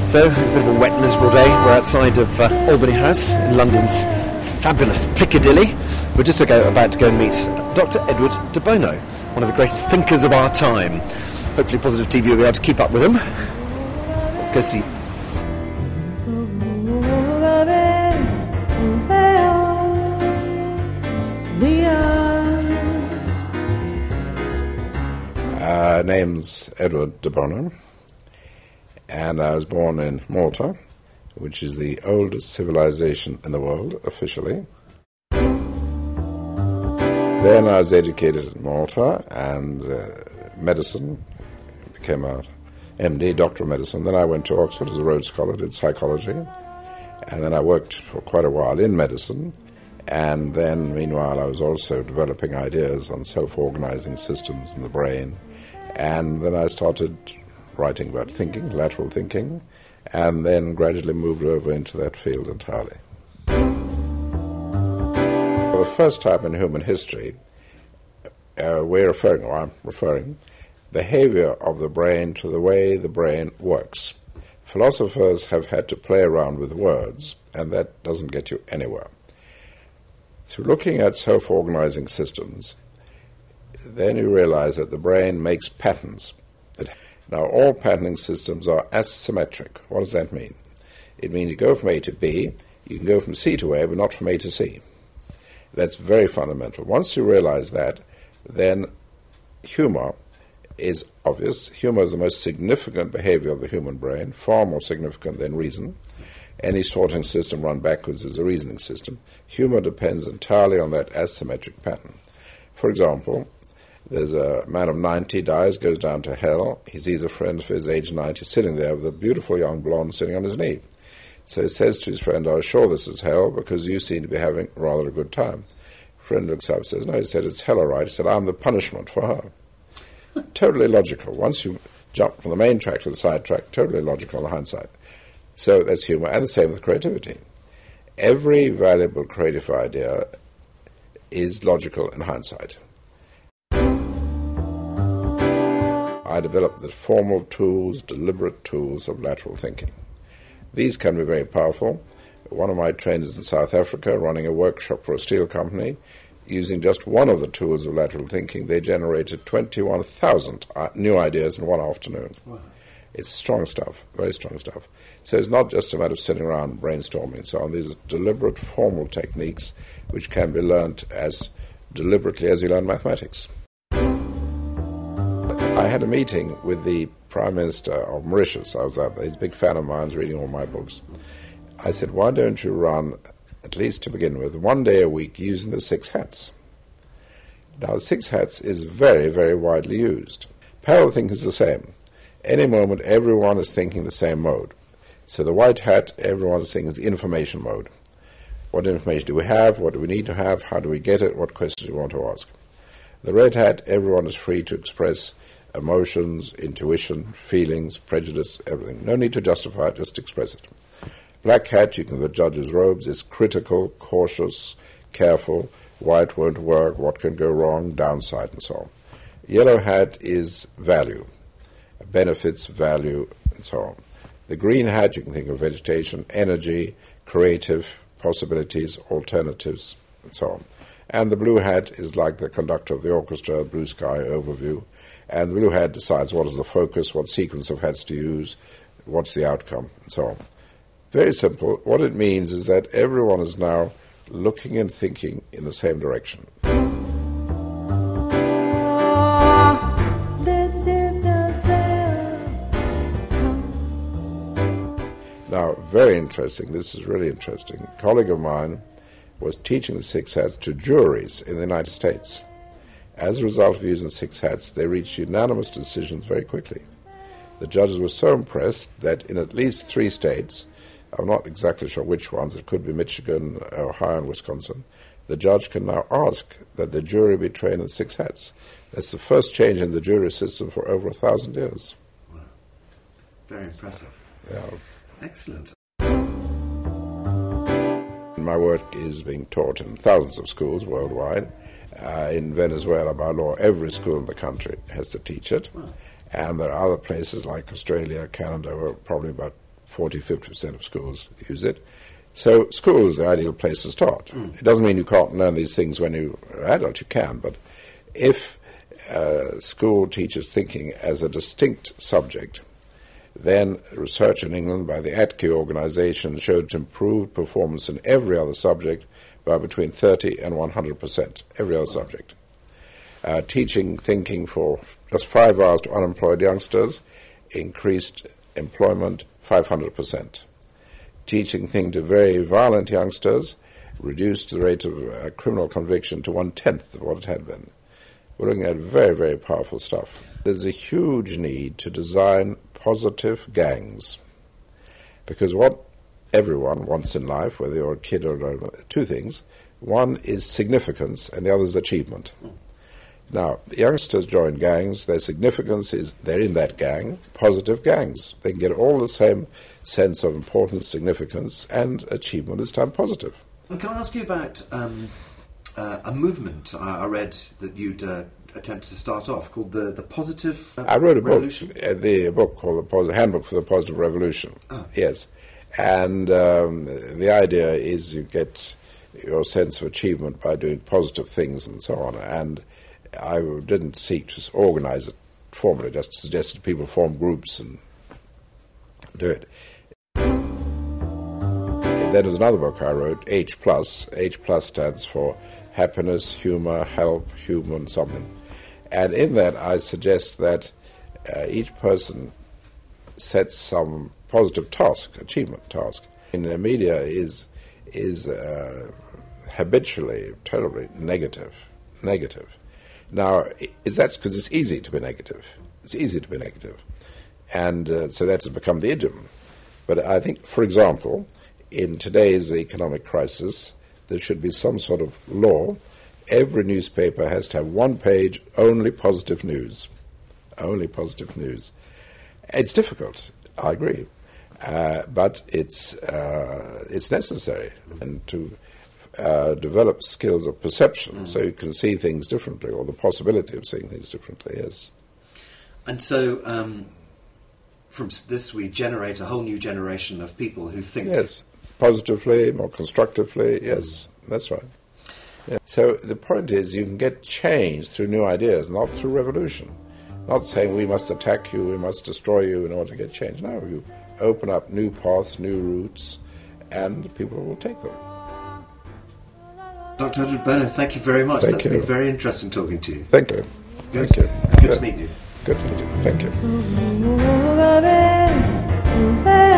So, it's a bit of a wet, miserable day. We're outside of Albany House in London's fabulous Piccadilly. We're just about to go and meet Dr. Edward de Bono, one of the greatest thinkers of our time. Hopefully Positive TV will be able to keep up with him. Let's go see. Name's Edward de Bono, and I was born in Malta, which is the oldest civilization in the world, officially. Then I was educated in Malta, and medicine, became a MD, Doctor of Medicine. Then I went to Oxford as a Rhodes Scholar, did psychology, and then I worked for quite a while in medicine. And then, meanwhile, I was also developing ideas on self-organizing systems in the brain. And then I started writing about thinking, lateral thinking, and then gradually moved over into that field entirely. For the first time in human history, I'm referring behavior of the brain to the way the brain works. Philosophers have had to play around with words, and that doesn't get you anywhere. Through looking at self-organizing systems, then you realize that the brain makes patterns. Now, all patterning systems are asymmetric. What does that mean? It means you go from A to B, you can go from C to A, but not from A to C. That's very fundamental. Once you realize that, then humor is obvious. Humor is the most significant behavior of the human brain, far more significant than reason. Any sorting system run backwards is a reasoning system. Humor depends entirely on that asymmetric pattern. For example, there's a man of 90, dies, goes down to hell. He sees a friend of his age 90 sitting there with a beautiful young blonde sitting on his knee. So he says to his friend, "I'm sure this is hell because you seem to be having rather a good time." Friend looks up and says, "No," he said, "it's hell all right." He said, "I'm the punishment for her." Totally logical. Once you jump from the main track to the side track, totally logical in hindsight. So that's humor, and the same with creativity. Every valuable creative idea is logical in hindsight. I developed the formal tools, deliberate tools of lateral thinking. These can be very powerful. One of my trainers in South Africa, running a workshop for a steel company, using just one of the tools of lateral thinking, they generated 21,000 new ideas in one afternoon. Wow. It's strong stuff, very strong stuff. So it's not just a matter of sitting around brainstorming and so on. These are deliberate, formal techniques which can be learnt as deliberately as you learn mathematics. I had a meeting with the Prime Minister of Mauritius. I was out there. He's a big fan of mine, reading all my books. I said, "Why don't you run, at least to begin with, 1 day a week using the 6 hats?" Now, the 6 hats is very, very widely used. Parallel thinking is the same. Any moment, everyone is thinking the same mode. So the white hat, everyone is thinking is the information mode. What information do we have? What do we need to have? How do we get it? What questions do we want to ask? The red hat, everyone is free to express emotions, intuition, feelings, prejudice, everything. No need to justify it, just express it. Black hat, you can the judge's robes, is critical, cautious, careful, white won't work, what can go wrong, downside, and so on. Yellow hat is value, benefits, value, and so on. The green hat, you can think of vegetation, energy, creative possibilities, alternatives, and so on. And the blue hat is like the conductor of the orchestra, blue sky overview. And the blue hat decides what is the focus, what sequence of hats to use, what's the outcome, and so on. Very simple. What it means is that everyone is now looking and thinking in the same direction. Now, very interesting, this is really interesting. A colleague of mine was teaching the 6 hats to juries in the United States. As a result of using the 6 hats, they reached unanimous decisions very quickly. The judges were so impressed that in at least 3 states, I'm not exactly sure which ones, it could be Michigan, Ohio, and Wisconsin, the judge can now ask that the jury be trained in 6 hats. That's the first change in the jury system for over 1,000 years. Wow. Very impressive. Yeah. Excellent. My work is being taught in thousands of schools worldwide. In Venezuela, by law, every school in the country has to teach it. Wow. And there are other places like Australia, Canada, where probably about 40-50% of schools use it. So school is the ideal place to start. It doesn't mean you can't learn these things when you're an adult, you can, but if school teaches thinking as a distinct subject, then research in England by the ATKI organization showed improved performance in every other subject by between 30 and 100%, every other subject. Teaching thinking for just 5 hours to unemployed youngsters increased employment 500%. Teaching thinking to very violent youngsters reduced the rate of criminal conviction to 1/10 of what it had been. We're looking at very, very powerful stuff. There's a huge need to design positive gangs, because what everyone wants in life, whether you're a kid or an adult, two things. One is significance and the other is achievement. Now, youngsters join gangs, their significance is they're in that gang, positive gangs. They can get all the same sense of importance, significance, and achievement this time positive. Can I ask you about a movement I read that you'd attempted to start off called the Positive I wrote a Revolution? a book called the Handbook for the Positive Revolution. Oh. Yes. And the idea is you get your sense of achievement by doing positive things and so on. And I didn't seek to organize it formally, just suggested people form groups and do it. There was another book I wrote, H+. H+ stands for happiness, humor, help, human, something. And in that I suggest that each person sets some positive task, achievement task. In the media is habitually, terribly negative. Now, that's because it's easy to be negative. It's easy to be negative. And so that's become the idiom. But I think, for example, in today's economic crisis, there should be some sort of law. Every newspaper has to have one page, only positive news. Only positive news. It's difficult, I agree. But it's necessary. And to develop skills of perception so you can see things differently, or the possibility of seeing things differently, yes. And so from this we generate a whole new generation of people who think... Yes, positively, more constructively, yes, that's right. Yeah. So the point is you can get change through new ideas, not through revolution. Not saying we must attack you, we must destroy you in order to get change. No, you open up new paths, new routes, and people will take them. Dr. Edward Bono, thank you very much. That's been very interesting talking to you. Thank you. Good. Thank you. Good to meet you. Good to meet you. Thank you.